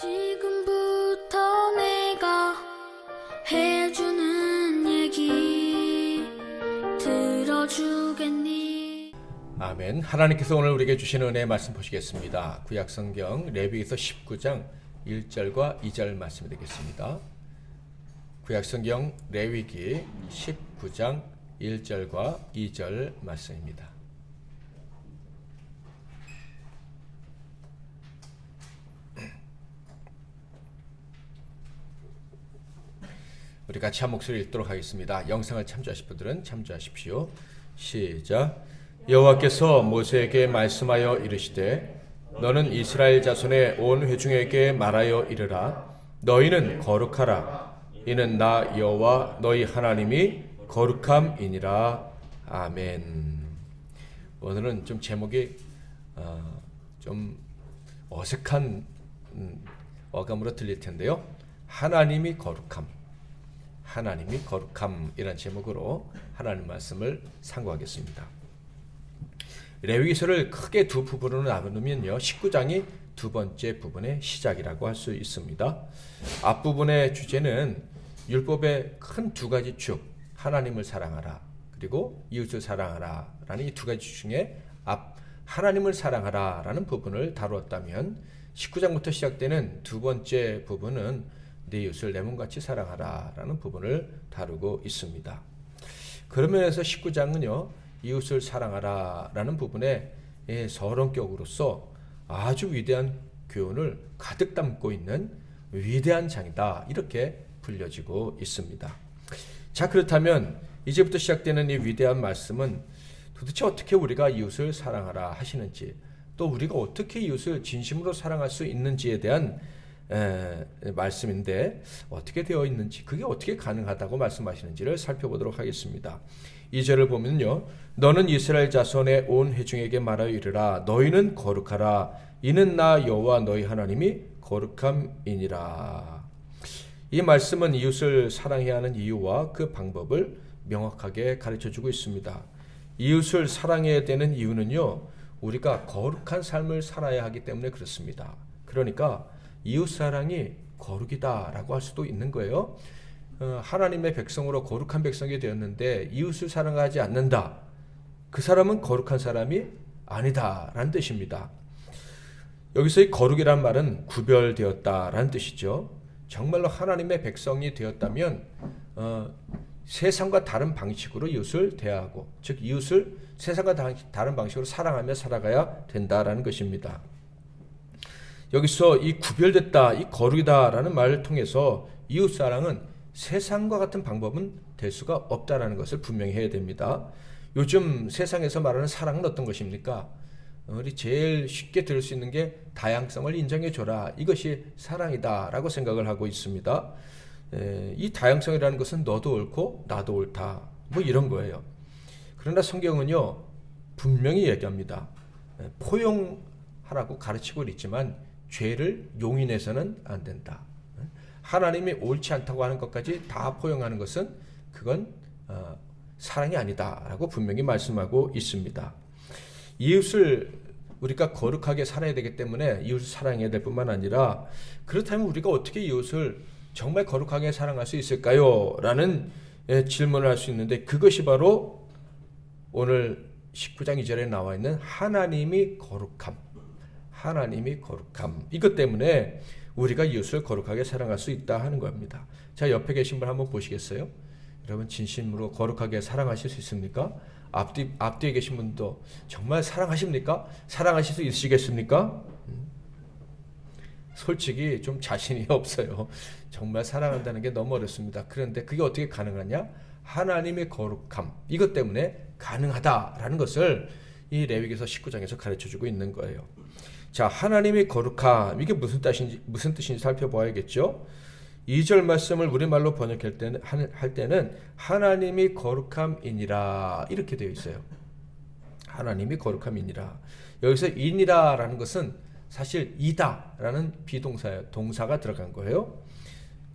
지금부터 내가 해주는 얘기 들어주겠니? 아멘. 하나님께서 오늘 우리에게 주시는 은혜의 말씀 보시겠습니다. 구약성경 레위기서 19장 1절과 2절 말씀이 되겠습니다. 구약성경 레위기 19장 1절과 2절 말씀입니다. 우리 같이 한 목소리 읽도록 하겠습니다. 영상을 참조하실 분들은 참조하십시오. 시작. 여호와께서 모세에게 말씀하여 이르시되 너는 이스라엘 자손의 온 회중에게 말하여 이르라. 너희는 거룩하라. 이는 나 여호와 너희 하나님이 거룩함이니라. 아멘. 오늘은 좀 제목이 좀 어색한 어감으로 들릴 텐데요. 하나님이 거룩함. 하나님이 거룩함이란 제목으로 하나님 말씀을 상고하겠습니다. 레위기서를 크게 두 부분으로 나누면요, 19장이 두 번째 부분의 시작이라고 할 수 있습니다. 앞부분의 주제는 율법의 큰 두 가지 축, 하나님을 사랑하라 그리고 이웃을 사랑하라 라는 이 두 가지 중에 하나님을 사랑하라 라는 부분을 다루었다면 19장부터 시작되는 두 번째 부분은 내 이웃을 내 몸같이 사랑하라 라는 부분을 다루고 있습니다. 그런 면에서 19장은요, 이웃을 사랑하라 라는 부분에 서론격으로서 아주 위대한 교훈을 가득 담고 있는 위대한 장이다, 이렇게 불려지고 있습니다. 자, 그렇다면 이제부터 시작되는 이 위대한 말씀은 도대체 어떻게 우리가 이웃을 사랑하라 하시는지, 또 우리가 어떻게 이웃을 진심으로 사랑할 수 있는지에 대한 말씀인데, 어떻게 되어 있는지, 그게 어떻게 가능하다고 말씀하시는지를 살펴보도록 하겠습니다. 2절을 보면요, 너는 이스라엘 자손의 온 회중에게 말하여 이르라. 너희는 거룩하라. 이는 나 여호와 너희 하나님이 거룩함이니라. 이 말씀은 이웃을 사랑해야 하는 이유와 그 방법을 명확하게 가르쳐주고 있습니다. 이웃을 사랑해야 되는 이유는요, 우리가 거룩한 삶을 살아야 하기 때문에 그렇습니다. 그러니까 이웃사랑이 거룩이다라고 할 수도 있는 거예요. 하나님의 백성으로 거룩한 백성이 되었는데 이웃을 사랑하지 않는다, 그 사람은 거룩한 사람이 아니다라는 뜻입니다. 여기서 이 거룩이란 말은 구별되었다라는 뜻이죠. 정말로 하나님의 백성이 되었다면 세상과 다른 방식으로 이웃을 대하고, 즉 이웃을 세상과 다른 방식으로 사랑하며 살아가야 된다라는 것입니다. 여기서 이 구별됐다, 이 거룩이다라는 말을 통해서 이웃사랑은 세상과 같은 방법은 될 수가 없다라는 것을 분명히 해야 됩니다. 요즘 세상에서 말하는 사랑은 어떤 것입니까? 우리 제일 쉽게 들을 수 있는 게 다양성을 인정해줘라, 이것이 사랑이다라고 생각을 하고 있습니다. 이 다양성이라는 것은 너도 옳고 나도 옳다, 뭐 이런 거예요. 그러나 성경은요, 분명히 얘기합니다. 포용하라고 가르치고 있지만 죄를 용인해서는 안 된다. 하나님이 옳지 않다고 하는 것까지 다 포용하는 것은 그건 사랑이 아니다라고 분명히 말씀하고 있습니다. 이웃을 우리가 거룩하게 살아야 되기 때문에 이웃을 사랑해야 될 뿐만 아니라, 그렇다면 우리가 어떻게 이웃을 정말 거룩하게 사랑할 수 있을까요? 라는 질문을 할 수 있는데, 그것이 바로 오늘 19장 2절에 나와 있는 하나님이 거룩함, 하나님이 거룩함, 이것 때문에 우리가 이웃을 거룩하게 사랑할 수 있다 하는 겁니다. 자, 옆에 계신 분 한번 보시겠어요? 여러분 진심으로 거룩하게 사랑하실 수 있습니까? 앞뒤에 계신 분도 정말 사랑하십니까? 사랑하실 수 있으시겠습니까? 솔직히 좀 자신이 없어요. 정말 사랑한다는 게 너무 어렵습니다. 그런데 그게 어떻게 가능하냐? 하나님의 거룩함, 이것 때문에 가능하다라는 것을 이 레위기서 19장에서 가르쳐주고 있는 거예요. 자, 하나님의 거룩함, 이게 무슨 뜻인지 살펴봐야겠죠. 2절 말씀을 우리말로 번역할 때는 하나님이 거룩함이니라, 이렇게 되어 있어요. 하나님이 거룩함이니라. 여기서 이니라라는 것은 사실 이다라는 비동사예요. 동사가 들어간 거예요.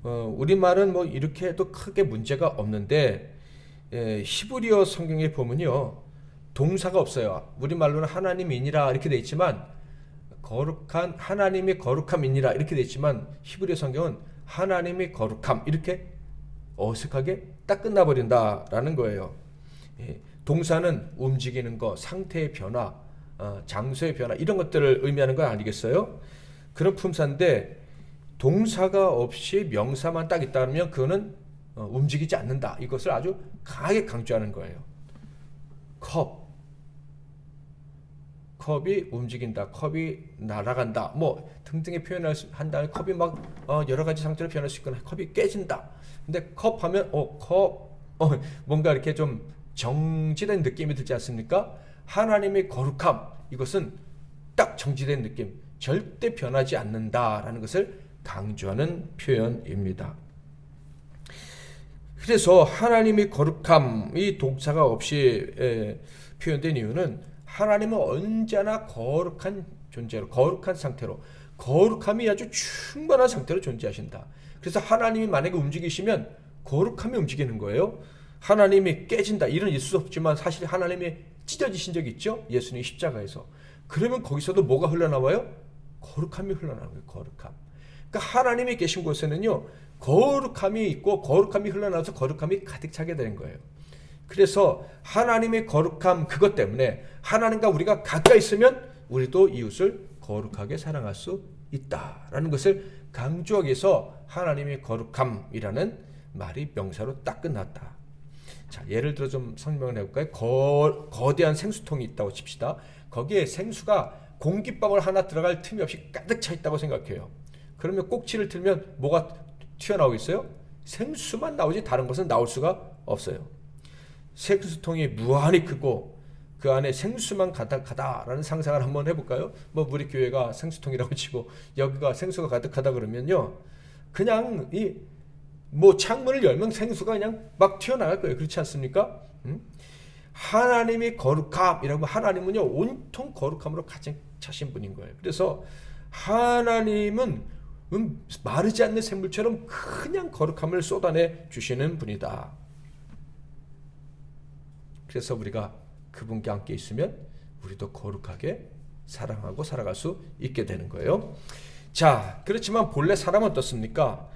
우리말은 뭐 이렇게 해도 크게 문제가 없는데, 히브리어 성경에 보면요, 동사가 없어요. 우리말로는 하나님이니라 이렇게 되어 있지만 거룩한 하나님이 거룩함이니라 이렇게 돼 있지만 히브리 성경은 하나님이 거룩함 이렇게 어색하게 딱 끝나버린다라는 거예요. 동사는 움직이는 거, 상태의 변화, 장소의 변화 이런 것들을 의미하는 거 아니겠어요? 그런 품사인데 동사가 없이 명사만 딱 있다면 그거는 움직이지 않는다. 이것을 아주 강하게 강조하는 거예요. 컵이 움직인다, 컵이 날아간다, 뭐 등등의 표현을 한 다음에 컵이 막 여러 가지 상태로 변할 수 있거나 컵이 깨진다. 근데 컵 하면 뭔가 이렇게 좀 정지된 느낌이 들지 않습니까? 하나님의 거룩함 이것은 딱 정지된 느낌, 절대 변하지 않는다라는 것을 강조하는 표현입니다. 그래서 하나님의 거룩함이 동사가 없이 표현된 이유는 하나님은 언제나 거룩한 존재로, 거룩한 상태로, 거룩함이 아주 충만한 상태로 존재하신다. 그래서 하나님이 만약에 움직이시면 거룩함이 움직이는 거예요. 하나님이 깨진다 이런 있을 수 없지만 사실 하나님이 찢어지신 적이 있죠. 예수님 십자가에서. 그러면 거기서도 뭐가 흘러나와요? 거룩함이 흘러나와요. 거룩함. 그러니까 하나님이 계신 곳에는요 거룩함이 있고 거룩함이 흘러나와서 거룩함이 가득 차게 되는 거예요. 그래서 하나님의 거룩함 그것 때문에 하나님과 우리가 가까이 있으면 우리도 이웃을 거룩하게 사랑할 수 있다라는 것을 강조하기 위해서 하나님의 거룩함이라는 말이 명사로 딱 끝났다. 자, 예를 들어 좀 설명을 해볼까요? 거대한 생수통이 있다고 칩시다. 거기에 생수가 공기방울 하나 들어갈 틈이 없이 가득 차 있다고 생각해요. 그러면 꼭지를 틀면 뭐가 튀어나오겠어요? 생수만 나오지 다른 것은 나올 수가 없어요. 생수통이 무한히 크고 그 안에 생수만 가득하다라는 상상을 한번 해볼까요? 뭐 우리 교회가 생수통이라고 치고 여기가 생수가 가득하다 그러면요 그냥 뭐 창문을 열면 생수가 그냥 막 튀어나갈 거예요. 그렇지 않습니까? 하나님이 거룩함이라고 하나님은요 온통 거룩함으로 가득 차신 분인 거예요. 그래서 하나님은 마르지 않는 샘물처럼 그냥 거룩함을 쏟아내 주시는 분이다. 그래서 우리가 그분께 함께 있으면 우리도 거룩하게 사랑하고 살아갈 수 있게 되는 거예요. 자, 그렇지만 본래 사람은 어떻습니까?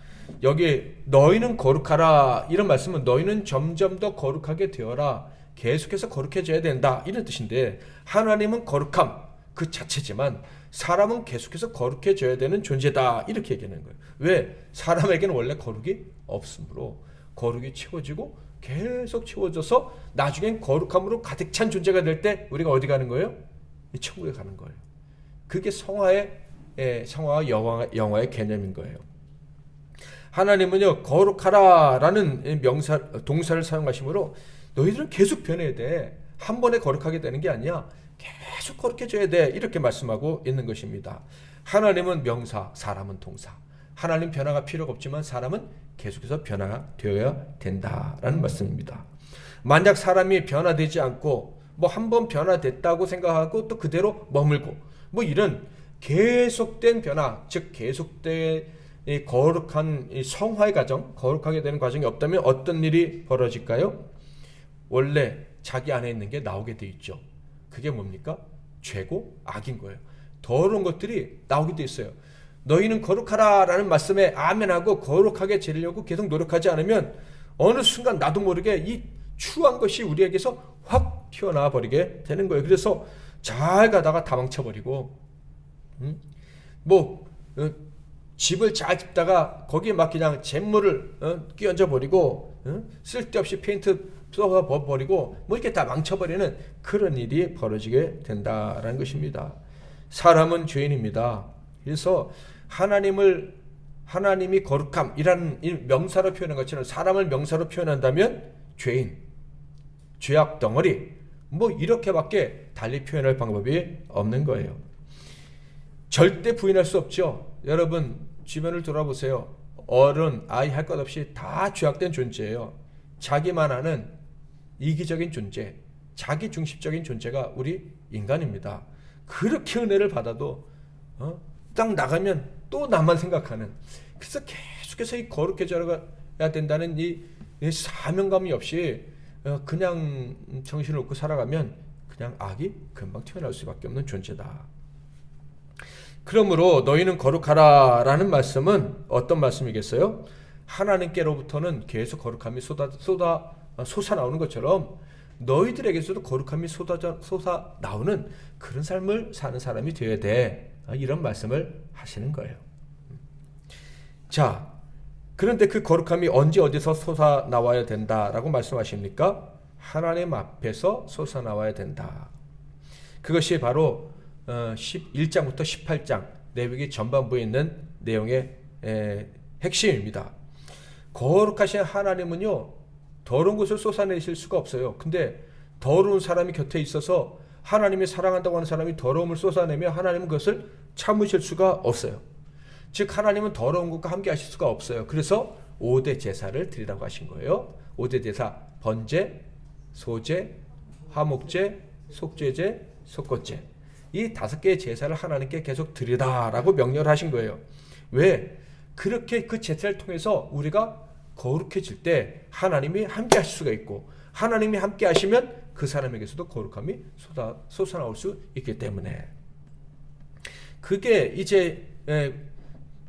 여기 너희는 거룩하라 이런 말씀은 너희는 점점 더 거룩하게 되어라, 계속해서 거룩해져야 된다 이런 뜻인데 하나님은 거룩함 그 자체지만 사람은 계속해서 거룩해져야 되는 존재다 이렇게 얘기하는 거예요. 왜? 사람에게는 원래 거룩이 없으므로 거룩이 채워지고 계속 채워져서 나중엔 거룩함으로 가득 찬 존재가 될 때 우리가 어디 가는 거예요? 천국에 가는 거예요. 그게 성화와 영화의 개념인 거예요. 하나님은요 거룩하라라는 동사를 사용하시므로 너희들은 계속 변해야 돼. 한 번에 거룩하게 되는 게 아니야. 계속 거룩해져야 돼. 이렇게 말씀하고 있는 것입니다. 하나님은 명사, 사람은 동사. 하나님 변화가 필요가 없지만 사람은 계속해서 변화되어야 된다라는 말씀입니다. 만약 사람이 변화되지 않고 뭐 한 번 변화됐다고 생각하고 또 그대로 머물고 뭐 이런 계속된 변화, 즉 계속된 이 거룩한 이 성화의 과정, 거룩하게 되는 과정이 없다면 어떤 일이 벌어질까요? 원래 자기 안에 있는 게 나오게 돼 있죠. 그게 뭡니까? 죄고 악인 거예요. 더러운 것들이 나오게 돼 있어요. 너희는 거룩하라 라는 말씀에 아멘하고 거룩하게 지내려고 계속 노력하지 않으면 어느 순간 나도 모르게 이 추한 것이 우리에게서 확 튀어나와 버리게 되는 거예요. 그래서 잘 가다가 다 망쳐버리고 집을 잘 짓다가 거기에 막 그냥 잿물을 끼얹어 버리고 쓸데없이 페인트 쏘아 버리고 뭐 이렇게 다 망쳐버리는 그런 일이 벌어지게 된다라는 것입니다. 사람은 죄인입니다. 그래서 하나님이 거룩함이라는 명사로 표현한 것처럼 사람을 명사로 표현한다면 죄인, 죄악 덩어리 뭐 이렇게밖에 달리 표현할 방법이 없는 거예요. 절대 부인할 수 없죠. 여러분 주변을 돌아보세요. 어른, 아이 할 것 없이 다 죄악된 존재예요. 자기만 아는 이기적인 존재, 자기중심적인 존재가 우리 인간입니다. 그렇게 은혜를 받아도 딱 나가면 또 나만 생각하는, 그래서 계속해서 이 거룩해져야 된다는 이 사명감이 없이 그냥 정신을 놓고 살아가면 그냥 악이 금방 튀어나올 수밖에 없는 존재다. 그러므로 너희는 거룩하라라는 말씀은 어떤 말씀이겠어요? 하나님께로부터는 계속 거룩함이 솟아나오는 것처럼 너희들에게서도 거룩함이 솟아나오는 그런 삶을 사는 사람이 되어야 돼. 이런 말씀을 하시는 거예요. 자, 그런데 그 거룩함이 언제 어디서 솟아나와야 된다라고 말씀하십니까? 하나님 앞에서 솟아나와야 된다. 그것이 바로 1장부터 18장 레위기 전반부에 있는 내용의 핵심입니다. 거룩하신 하나님은요, 더러운 것을 쏟아내실 수가 없어요. 근데 더러운 사람이 곁에 있어서 하나님이 사랑한다고 하는 사람이 더러움을 쏟아내면 하나님은 그것을 참으실 수가 없어요. 즉 하나님은 더러운 것과 함께 하실 수가 없어요. 그래서 5대 제사를 드리라고 하신 거예요. 5대 제사, 번제, 소제, 화목제, 속죄제, 속건제. 이 5개의 제사를 하나님께 계속 드리라라고 명령을 하신 거예요. 왜? 그렇게 그 제사를 통해서 우리가 거룩해질 때 하나님이 함께 하실 수가 있고, 하나님이 함께 하시면 그 사람에게서도 거룩함이 솟아나올 수 있기 때문에, 그게 이제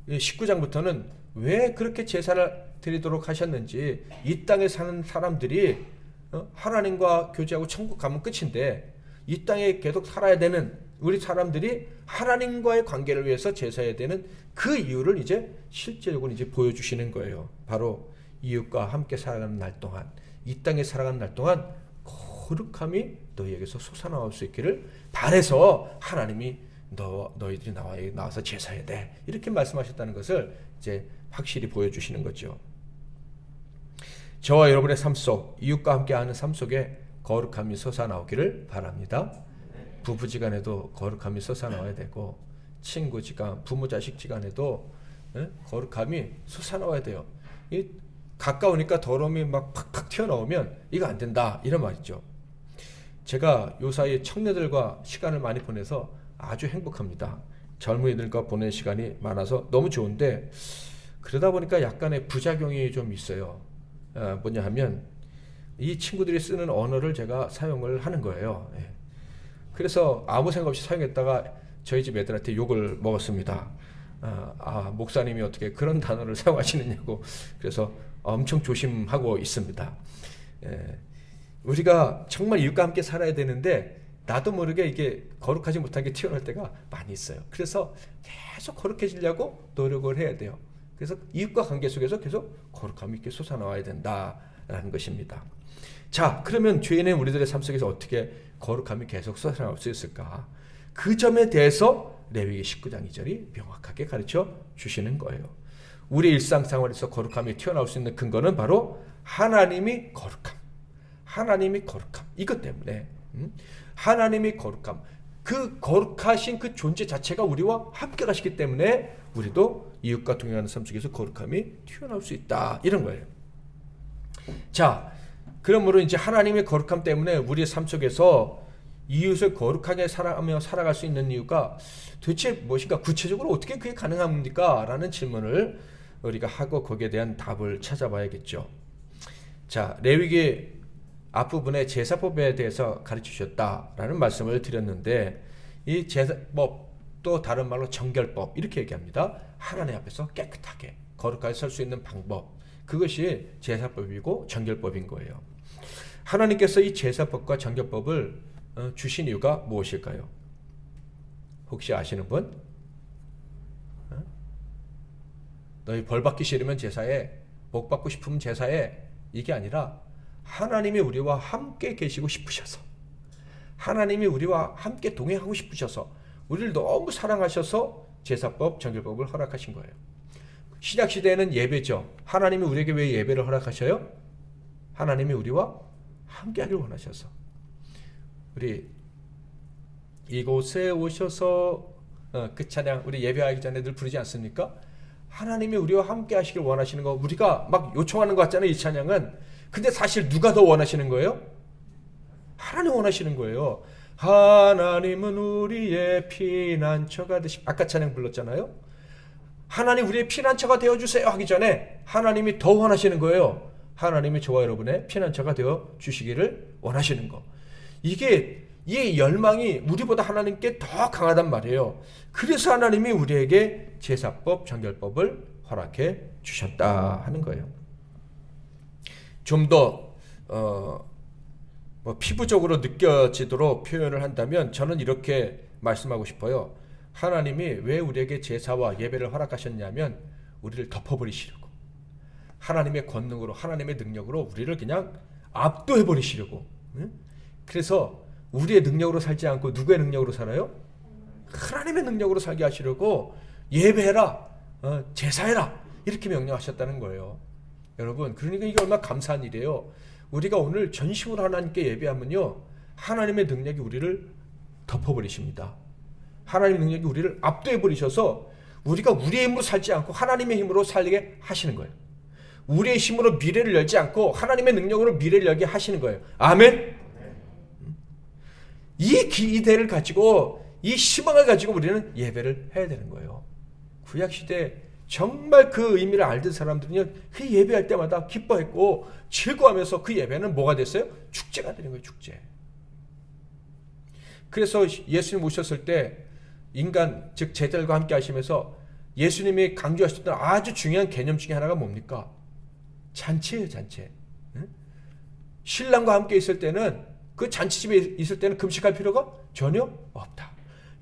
19장부터는 왜 그렇게 제사를 드리도록 하셨는지, 이 땅에 사는 사람들이 하나님과 교제하고 천국 가면 끝인데 이 땅에 계속 살아야 되는 우리 사람들이 하나님과의 관계를 위해서 제사해야 되는 그 이유를 이제 실제적으로 이제 보여주시는 거예요. 바로 이웃과 함께 살아가는 날 동안, 이 땅에 살아가는 날 동안 거룩함이 너희에게서 솟아나올 수 있기를 바라서 하나님이 너희들이 나와서 제사해야 돼, 이렇게 말씀하셨다는 것을 이제 확실히 보여주시는 거죠. 저와 여러분의 삶 속, 이웃과 함께하는 삶 속에 거룩함이 솟아나오기를 바랍니다. 부부지간에도 거룩함이 솟아나와야 되고, 친구지간, 부모 자식지간에도 거룩함이 솟아나와야 돼요. 가까우니까 더러움이 막 팍팍 튀어나오면 이거 안 된다, 이런 말이죠. 제가 요 사이에 청년들과 시간을 많이 보내서 아주 행복합니다. 젊은이들과 보내는 시간이 많아서 너무 좋은데, 그러다 보니까 약간의 부작용이 좀 있어요. 뭐냐 하면 이 친구들이 쓰는 언어를 제가 사용을 하는 거예요. 그래서 아무 생각 없이 사용했다가 저희 집 애들한테 욕을 먹었습니다. 목사님이 어떻게 그런 단어를 사용하시느냐고. 그래서 엄청 조심하고 있습니다. 우리가 정말 이웃과 함께 살아야 되는데 나도 모르게 이게 거룩하지 못한 게 튀어나올 때가 많이 있어요. 그래서 계속 거룩해지려고 노력을 해야 돼요. 그래서 이웃과 관계 속에서 계속 거룩함이 있게 솟아나와야 된다라는 것입니다. 자, 그러면 죄인의 우리들의 삶 속에서 어떻게 거룩함이 계속 솟아나올 수 있을까? 그 점에 대해서 레위기 19장 2절이 명확하게 가르쳐 주시는 거예요. 우리 일상생활에서 거룩함이 튀어나올 수 있는 근거는 바로 하나님이 거룩함, 하나님이 거룩함, 이것 때문에 하나님이 거룩함, 그 거룩하신 그 존재 자체가 우리와 함께 가시기 때문에 우리도 이웃과 동행하는 삶 속에서 거룩함이 튀어나올 수 있다, 이런 거예요. 자, 그러므로 이제 하나님의 거룩함 때문에 우리의 삶 속에서 이웃을 거룩하게 사랑하며 살아갈 수 있는 이유가 도대체 무엇인가, 구체적으로 어떻게 그게 가능합니까? 라는 질문을 우리가 하고 거기에 대한 답을 찾아봐야겠죠. 자, 레위기 앞부분에 제사법에 대해서 가르쳐 주셨다라는 말씀을 드렸는데, 이 제사법, 또 다른 말로 정결법, 이렇게 얘기합니다. 하나님 앞에서 깨끗하게 거룩하게 설 수 있는 방법, 그것이 제사법이고 정결법인 거예요. 하나님께서 이 제사법과 정결법을 주신 이유가 무엇일까요? 혹시 아시는 분? 너희 벌 받기 싫으면 제사해, 복 받고 싶으면 제사해, 이게 아니라 하나님이 우리와 함께 계시고 싶으셔서, 하나님이 우리와 함께 동행하고 싶으셔서, 우리를 너무 사랑하셔서 제사법, 정결법을 허락하신 거예요. 신약시대에는 예배죠. 하나님이 우리에게 왜 예배를 허락하셔요? 하나님이 우리와 함께 하길 원하셔서. 우리 이곳에 오셔서 그 찬양 우리 예배하기 전에 늘 부르지 않습니까? 하나님이 우리와 함께 하시길 원하시는 거, 우리가 막 요청하는 것 같잖아요, 이 찬양은. 근데 사실 누가 더 원하시는 거예요? 하나님 원하시는 거예요. 하나님은 우리의 피난처가 되시, 아까 찬양 불렀잖아요. 하나님 우리의 피난처가 되어주세요 하기 전에 하나님이 더 원하시는 거예요. 하나님이 저와 여러분의 피난처가 되어 주시기를 원하시는 거. 이게 이 열망이 우리보다 하나님께 더 강하단 말이에요. 그래서 하나님이 우리에게 제사법, 정결법을 허락해 주셨다 하는 거예요. 좀 더 피부적으로 느껴지도록 표현을 한다면 저는 이렇게 말씀하고 싶어요. 하나님이 왜 우리에게 제사와 예배를 허락하셨냐면 우리를 덮어버리시려고, 하나님의 권능으로, 하나님의 능력으로 우리를 그냥 압도해버리시려고. 그래서 우리의 능력으로 살지 않고 누구의 능력으로 살아요? 하나님의 능력으로 살게 하시려고 예배해라, 제사해라 이렇게 명령하셨다는 거예요. 여러분, 그러니까 이게 얼마나 감사한 일이에요. 우리가 오늘 전심으로 하나님께 예배하면요, 하나님의 능력이 우리를 덮어버리십니다. 하나님의 능력이 우리를 압도해버리셔서 우리가 우리의 힘으로 살지 않고 하나님의 힘으로 살게 하시는 거예요. 우리의 힘으로 미래를 열지 않고 하나님의 능력으로 미래를 열게 하시는 거예요. 아멘? 이 기대를 가지고, 이 희망을 가지고 우리는 예배를 해야 되는 거예요. 구약시대에 정말 그 의미를 알던 사람들은요, 그 예배할 때마다 기뻐했고 즐거워하면서 그 예배는 뭐가 됐어요? 축제가 되는 거예요. 축제. 그래서 예수님 오셨을 때 인간, 즉 제자들과 함께 하시면서 예수님이 강조하셨던 아주 중요한 개념 중에 하나가 뭡니까? 잔치예요. 잔치. 신랑과 함께 있을 때는, 그 잔치집에 있을 때는 금식할 필요가 전혀 없다.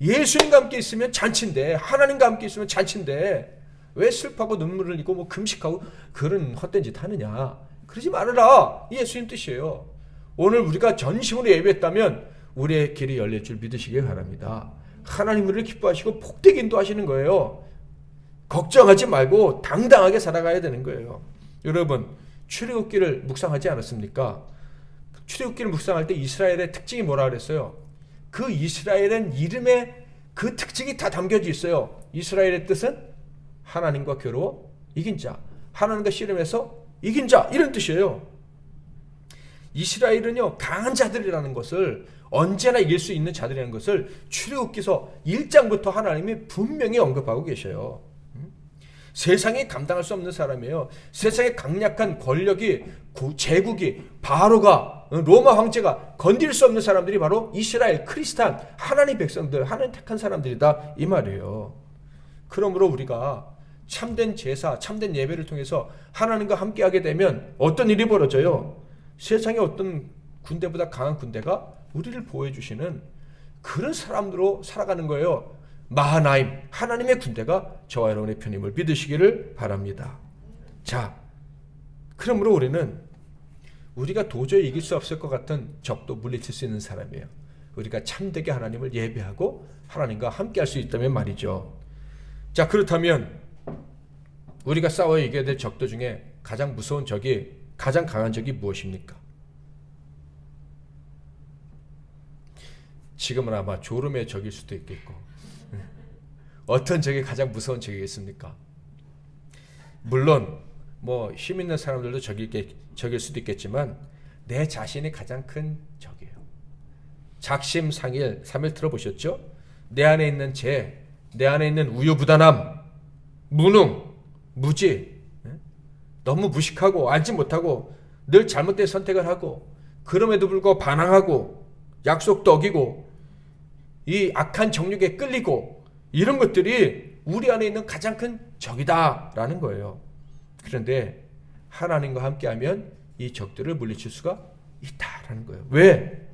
예수님과 함께 있으면 잔치인데, 하나님과 함께 있으면 잔치인데 왜 슬퍼하고 눈물을 흘리고 뭐 금식하고 그런 헛된 짓 하느냐. 그러지 말아라. 예수님 뜻이에요. 오늘 우리가 전심으로 예배했다면 우리의 길이 열릴 줄 믿으시기 바랍니다. 하나님 우리를 기뻐하시고 복되게 인도하시는 거예요. 걱정하지 말고 당당하게 살아가야 되는 거예요. 여러분, 출애굽기를 묵상하지 않았습니까? 출애굽기를 묵상할 때 이스라엘의 특징이 뭐라 그랬어요? 그 이스라엘은 이름에 그 특징이 다 담겨져 있어요. 이스라엘의 뜻은 하나님과 겨루어 이긴 자, 하나님과 씨름해서 이긴 자, 이런 뜻이에요. 이스라엘은요, 강한 자들이라는 것을, 언제나 이길 수 있는 자들이라는 것을 출애굽기서 1장부터 하나님이 분명히 언급하고 계셔요. 세상이 감당할 수 없는 사람이에요. 세상의 강력한 권력이, 제국이, 바로가, 로마 황제가 건드릴 수 없는 사람들이 바로 이스라엘, 크리스찬, 하나님 백성들, 하나님 택한 사람들이다 이 말이에요. 그러므로 우리가 참된 제사, 참된 예배를 통해서 하나님과 함께하게 되면 어떤 일이 벌어져요? 세상의 어떤 군대보다 강한 군대가 우리를 보호해 주시는 그런 사람으로 살아가는 거예요. 마하나임, 하나님의 군대가 저와 여러분의 편임을 믿으시기를 바랍니다. 자, 그러므로 우리는 우리가 도저히 이길 수 없을 것 같은 적도 물리칠 수 있는 사람이에요. 우리가 참되게 하나님을 예배하고 하나님과 함께 할 수 있다면 말이죠. 자, 그렇다면 우리가 싸워야 이겨야 될 적도 중에 가장 무서운 적이, 가장 강한 적이 무엇입니까? 지금은 아마 졸음의 적일 수도 있겠고, 어떤 적이 가장 무서운 적이겠습니까? 물론 뭐 힘 있는 사람들도 적일 수도 있겠지만 내 자신이 가장 큰 적이에요. 작심삼일 들어보셨죠? 내 안에 있는 죄, 내 안에 있는 우유부단함, 무능, 무지, 너무 무식하고 알지 못하고 늘 잘못된 선택을 하고 그럼에도 불구하고 반항하고 약속도 어기고 이 악한 정욕에 끌리고 이런 것들이 우리 안에 있는 가장 큰 적이다라는 거예요. 그런데 하나님과 함께하면 이 적들을 물리칠 수가 있다라는 거예요. 왜?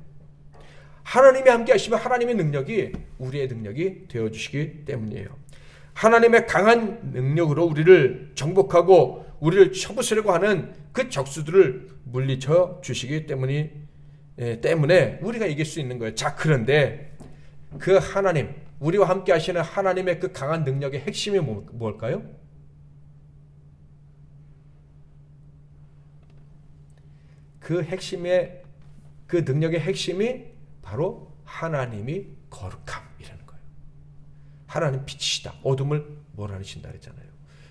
하나님이 함께 하시면 하나님의 능력이 우리의 능력이 되어주시기 때문이에요. 하나님의 강한 능력으로 우리를 정복하고 우리를 쳐부수려고 하는 그 적수들을 물리쳐 주시기 때문에 우리가 이길 수 있는 거예요. 자, 그런데 그 하나님, 우리와 함께 하시는 하나님의 그 강한 능력의 핵심이 뭘까요? 그 핵심의, 그 능력의 핵심이 바로 하나님이 거룩함이라는 거예요. 하나님 빛이시다. 어둠을 몰아내신다 그랬잖아요.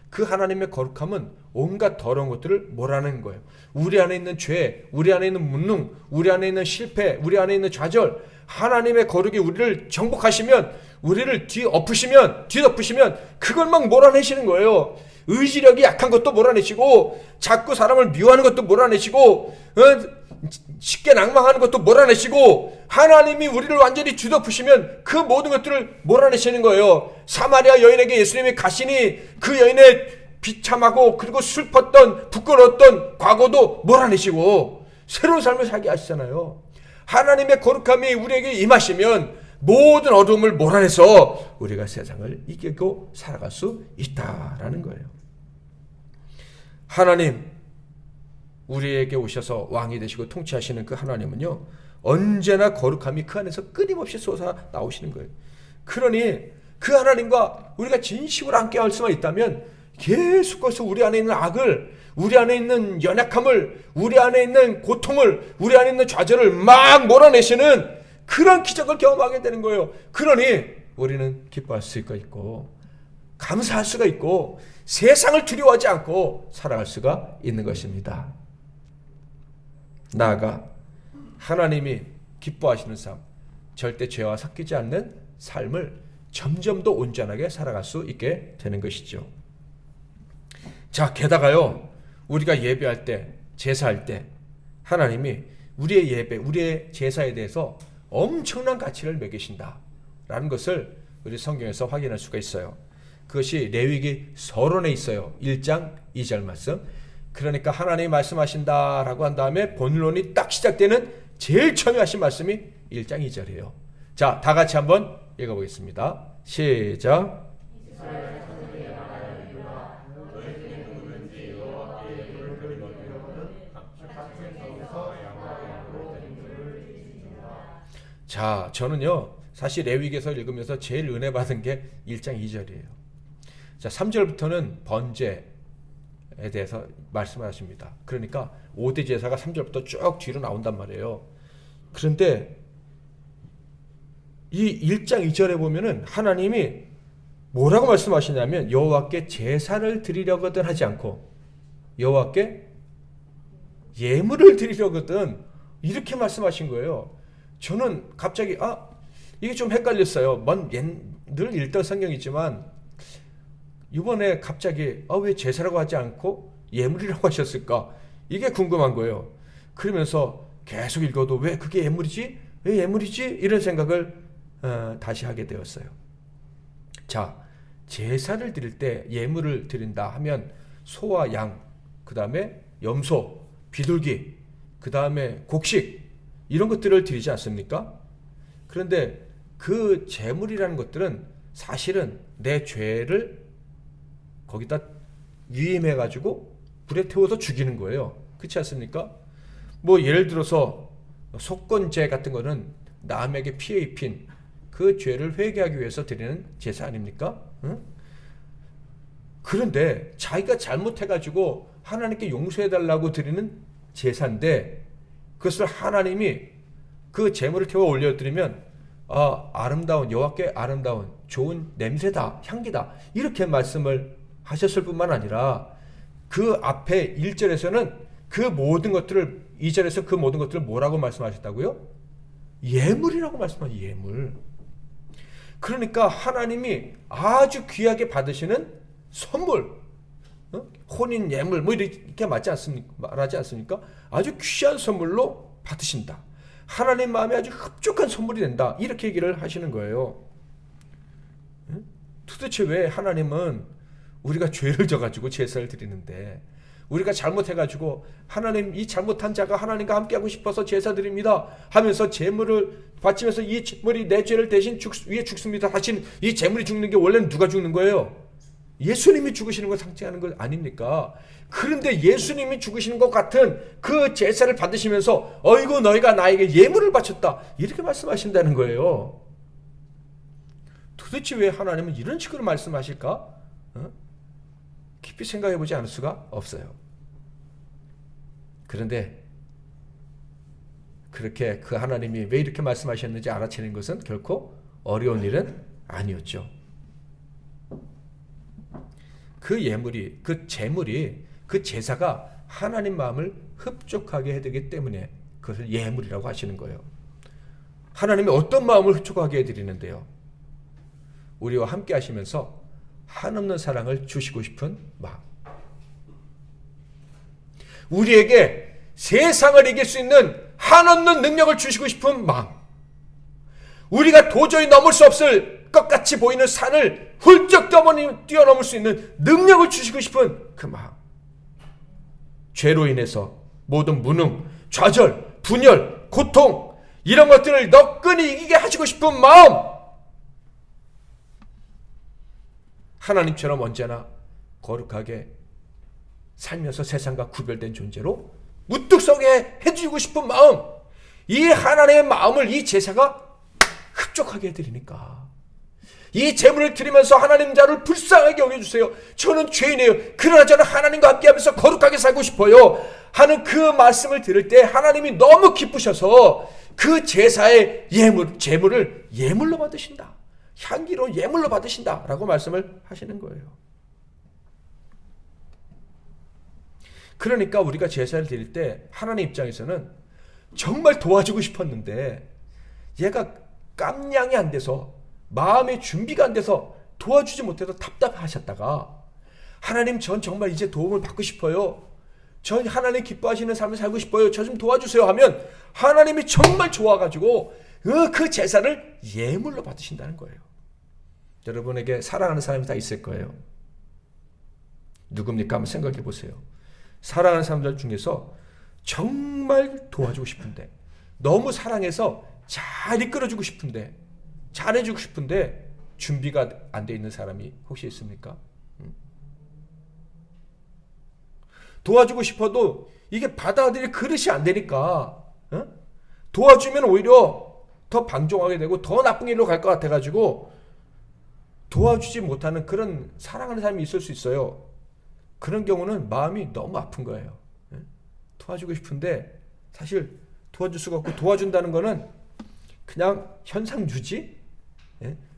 그 하나님의 거룩함은 온갖 더러운 것들을 몰아내는 거예요. 우리 안에 있는 죄, 우리 안에 있는 무능, 우리 안에 있는 실패, 우리 안에 있는 좌절, 하나님의 거룩이 우리를 정복하시면, 우리를 뒤덮으시면 그걸 막 몰아내시는 거예요. 의지력이 약한 것도 몰아내시고 자꾸 사람을 미워하는 것도 몰아내시고 쉽게 낭망하는 것도 몰아내시고 하나님이 우리를 완전히 주덮으시면 그 모든 것들을 몰아내시는 거예요. 사마리아 여인에게 예수님이 가시니 그 여인의 비참하고 그리고 슬펐던 부끄러웠던 과거도 몰아내시고 새로운 삶을 살게 하시잖아요. 하나님의 거룩함이 우리에게 임하시면 모든 어둠을 몰아내서 우리가 세상을 이기고 살아갈 수 있다라는 거예요. 하나님, 우리에게 오셔서 왕이 되시고 통치하시는 그 하나님은요, 언제나 거룩함이 그 안에서 끊임없이 솟아 나오시는 거예요. 그러니 그 하나님과 우리가 진심으로 함께 할 수만 있다면 계속해서 우리 안에 있는 악을, 우리 안에 있는 연약함을, 우리 안에 있는 고통을, 우리 안에 있는 좌절을 막 몰아내시는 그런 기적을 경험하게 되는 거예요. 그러니 우리는 기뻐할 수가 있고 감사할 수가 있고 세상을 두려워하지 않고 살아갈 수가 있는 것입니다. 나아가 하나님이 기뻐하시는 삶, 절대 죄와 섞이지 않는 삶을 점점 더 온전하게 살아갈 수 있게 되는 것이죠. 자, 게다가요, 우리가 예배할 때, 제사할 때 하나님이 우리의 예배, 우리의 제사에 대해서 엄청난 가치를 매기신다라는 것을 우리 성경에서 확인할 수가 있어요. 그것이 레위기 서론에 있어요. 1장 2절 말씀. 그러니까 하나님이 말씀하신다라고 한 다음에 본론이 딱 시작되는 제일 처음에 하신 말씀이 1장 2절이에요. 자, 다 같이 한번 읽어보겠습니다. 시작. 자, 저는요, 사실 레위기에서 읽으면서 제일 은혜 받은 게 1장 2절이에요. 자, 3절부터는 번제에 대해서 말씀하십니다. 그러니까 5대 제사가 3절부터 쭉 뒤로 나온단 말이에요. 그런데 이 1장 2절에 보면은 하나님이 뭐라고 말씀하시냐면 여호와께 제사를 드리려거든 하지 않고 여호와께 예물을 드리려거든 이렇게 말씀하신 거예요. 저는 갑자기 이게 좀 헷갈렸어요. 늘 읽던 성경이지만 이번에 갑자기 왜 제사라고 하지 않고 예물이라고 하셨을까? 이게 궁금한 거예요. 그러면서 계속 읽어도 왜 그게 예물이지? 왜 예물이지? 이런 생각을 다시 하게 되었어요. 자, 제사를 드릴 때 예물을 드린다 하면 소와 양, 그 다음에 염소, 비둘기, 그 다음에 곡식 이런 것들을 드리지 않습니까? 그런데 그 제물이라는 것들은 사실은 내 죄를 거기다 위임해가지고 불에 태워서 죽이는 거예요. 그렇지 않습니까? 뭐 예를 들어서 속건제 같은 거는 남에게 피해 입힌 그 죄를 회개하기 위해서 드리는 제사 아닙니까? 응? 그런데 자기가 잘못해가지고 하나님께 용서해달라고 드리는 제사인데 그것을 하나님이 그 제물을 태워 올려드리면 아름다운 여호와께 아름다운 좋은 냄새다, 향기다 이렇게 말씀을 하셨을 뿐만 아니라 그 앞에 1절에서는 그 모든 것들을 2절에서 그 모든 것들을 뭐라고 말씀하셨다고요? 예물이라고 말씀하셨어요. 예물. 그러니까 하나님이 아주 귀하게 받으시는 선물, 혼인 예물 뭐 이렇게 말하지 않습니까? 아주 귀한 선물로 받으신다. 하나님 마음에 아주 흡족한 선물이 된다. 이렇게 얘기를 하시는 거예요. 도대체 왜 하나님은 우리가 죄를 져가지고 제사를 드리는데 우리가 잘못해가지고 하나님 이 잘못한 자가 하나님과 함께하고 싶어서 제사 드립니다 하면서 제물을 바치면서 이 제물이 내 죄를 대신 위에 죽습니다. 사실 이 제물이 죽는 게 원래는 누가 죽는 거예요? 예수님이 죽으시는 걸 상징하는 것 아닙니까? 그런데 예수님이 죽으시는 것 같은 그 제사를 받으시면서 어이구 너희가 나에게 예물을 바쳤다 이렇게 말씀하신다는 거예요. 도대체 왜 하나님은 이런 식으로 말씀하실까? 깊이 생각해보지 않을 수가 없어요. 그런데 그렇게 그 하나님이 왜 이렇게 말씀하셨는지 알아채는 것은 결코 어려운 일은 아니었죠. 그 예물이, 그 제물이, 그 제사가 하나님 마음을 흡족하게 해드리기 때문에 그것을 예물이라고 하시는 거예요. 하나님이 어떤 마음을 흡족하게 해드리는데요? 우리와 함께 하시면서 한없는 사랑을 주시고 싶은 마음. 우리에게 세상을 이길 수 있는 한없는 능력을 주시고 싶은 마음. 우리가 도저히 넘을 수 없을 것 같이 보이는 산을 훌쩍 뛰어넘을 수 있는 능력을 주시고 싶은 그 마음. 죄로 인해서 모든 무능, 좌절, 분열, 고통 이런 것들을 너끈히 이기게 하시고 싶은 마음. 하나님처럼 언제나 거룩하게 살면서 세상과 구별된 존재로 무뚝 서게 해주고 싶은 마음. 이 하나님의 마음을 이 제사가 흡족하게 해드리니까 이 제물을 드리면서 하나님 자를 불쌍하게 여겨주세요. 저는 죄인이에요. 그러나 저는 하나님과 함께하면서 거룩하게 살고 싶어요 하는 그 말씀을 들을 때 하나님이 너무 기쁘셔서 그 제사의 제물을 예물로 받으신다. 향기로운 예물로 받으신다 라고 말씀을 하시는 거예요. 그러니까 우리가 제사를 드릴 때 하나님 입장에서는 정말 도와주고 싶었는데 얘가 깜냥이 안 돼서 마음의 준비가 안 돼서 도와주지 못해서 답답하셨다가 하나님 전 정말 이제 도움을 받고 싶어요. 전 하나님 기뻐하시는 삶을 살고 싶어요. 저 좀 도와주세요 하면 하나님이 정말 좋아가지고 그 제사를 예물로 받으신다는 거예요. 여러분에게 사랑하는 사람이 다 있을 거예요. 누굽니까? 한번 생각해 보세요. 사랑하는 사람들 중에서 정말 도와주고 싶은데 너무 사랑해서 잘 이끌어주고 싶은데 잘해주고 싶은데 준비가 안 돼 있는 사람이 혹시 있습니까? 도와주고 싶어도 이게 받아들일 그릇이 안 되니까 도와주면 오히려 더 방종하게 되고 더 나쁜 길로 갈 것 같아가지고 도와주지 못하는 그런 사랑하는 사람이 있을 수 있어요. 그런 경우는 마음이 너무 아픈 거예요. 도와주고 싶은데 사실 도와줄 수가 없고 도와준다는 거는 그냥 현상 유지?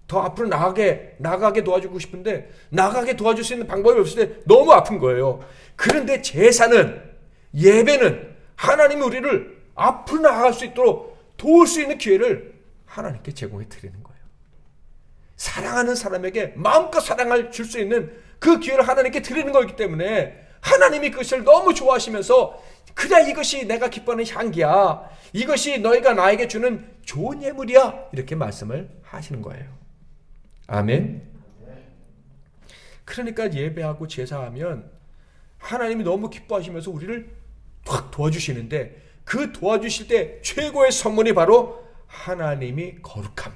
더 앞으로 나가게 도와주고 싶은데 나가게 도와줄 수 있는 방법이 없을 때 너무 아픈 거예요. 그런데 제사는 예배는 하나님이 우리를 앞으로 나아갈 수 있도록 도울 수 있는 기회를 하나님께 제공해 드리는 거예요. 사랑하는 사람에게 마음껏 사랑을 줄 수 있는 그 기회를 하나님께 드리는 거기 때문에 하나님이 그것을 너무 좋아하시면서 그래 이것이 내가 기뻐하는 향기야. 이것이 너희가 나에게 주는 좋은 예물이야. 이렇게 말씀을 하시는 거예요. 아멘. 그러니까 예배하고 제사하면 하나님이 너무 기뻐하시면서 우리를 확 도와주시는데 그 도와주실 때 최고의 선물이 바로 하나님이 거룩함.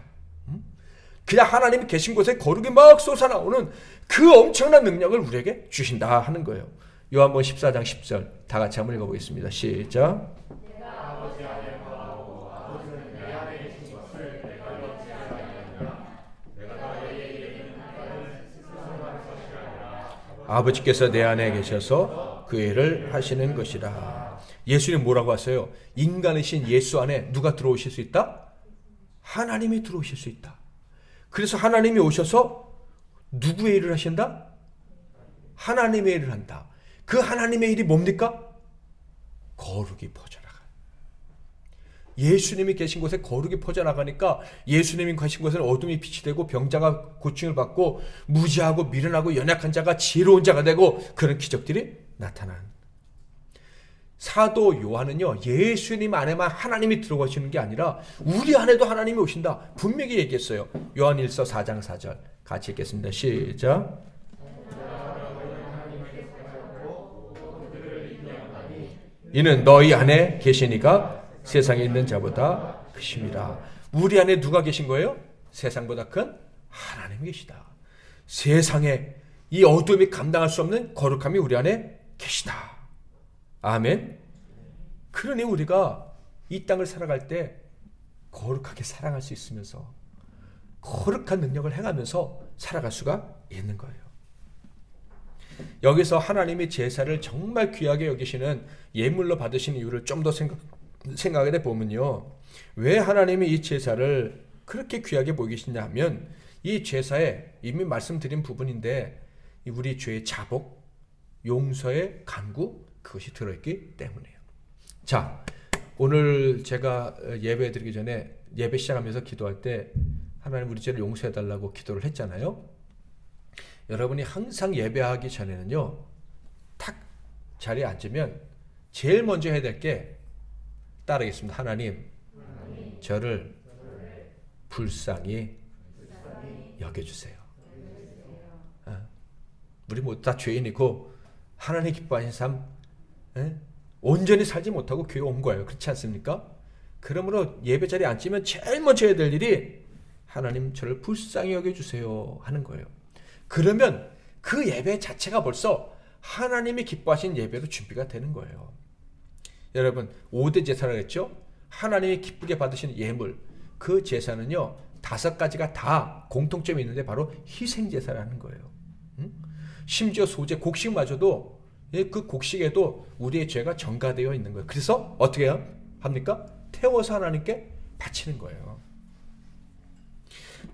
그냥 하나님이 계신 곳에 거룩이 막 솟아나오는 그 엄청난 능력을 우리에게 주신다 하는 거예요. 요한복음 14장 10절 다 같이 한번 읽어보겠습니다. 시작. 아버지께서 내 안에 계셔서 그 일을 하시는 것이라. 예수님 뭐라고 하세요? 인간이신 예수 안에 누가 들어오실 수 있다? 하나님이 들어오실 수 있다. 그래서 하나님이 오셔서 누구의 일을 하신다? 하나님의 일을 한다. 그 하나님의 일이 뭡니까? 거룩이 퍼져나가. 예수님이 계신 곳에 거룩이 퍼져나가니까 예수님이 계신 곳에는 어둠이 빛이 되고 병자가 고침을 받고 무지하고 미련하고 연약한 자가 지혜로운 자가 되고 그런 기적들이 나타나는. 사도 요한은요, 예수님 안에만 하나님이 들어가시는 게 아니라 우리 안에도 하나님이 오신다 분명히 얘기했어요. 요한일서 4장 4절 같이 읽겠습니다. 시작. 이는 너희 안에 계시니가 세상에 있는 자보다 크심이라. 우리 안에 누가 계신 거예요? 세상보다 큰 하나님이 계시다. 세상에 이 어둠이 감당할 수 없는 거룩함이 우리 안에 계시다. 아멘. 그러니 우리가 이 땅을 살아갈 때 거룩하게 사랑할 수 있으면서 거룩한 능력을 행하면서 살아갈 수가 있는 거예요. 여기서 하나님이 제사를 정말 귀하게 여기시는 예물로 받으신 이유를 좀 더 생각해 보면요. 왜 하나님이 이 제사를 그렇게 귀하게 보이시냐 하면 이 제사에 이미 말씀드린 부분인데 우리 죄의 자복, 용서의 간구 그것이 들어있기 때문이에요. 자, 오늘 제가 예배 드리기 전에 예배 시작하면서 기도할 때 하나님 우리 죄를 용서해달라고 기도를 했잖아요. 여러분이 항상 예배하기 전에는요, 탁 자리에 앉으면 제일 먼저 해야 될 게 따르겠습니다. 하나님, 저를 불쌍히 여겨주세요. 우리 모두 다 죄인이고 하나님 기뻐하시는 삶 온전히 살지 못하고 교회 온 거예요. 그렇지 않습니까? 그러므로 예배 자리에 앉으면 제일 먼저 해야 될 일이 하나님 저를 불쌍히 여겨주세요 하는 거예요. 그러면 그 예배 자체가 벌써 하나님이 기뻐하시는 예배로 준비가 되는 거예요. 여러분 5대 제사를 했죠? 하나님이 기쁘게 받으시는 예물, 그 제사는요 5가지가 다 공통점이 있는데 바로 희생제사라는 거예요. 심지어 소제 곡식마저도 그 곡식에도 우리의 죄가 전가되어 있는 거예요. 그래서 어떻게 해요? 합니까? 태워서 하나님께 바치는 거예요.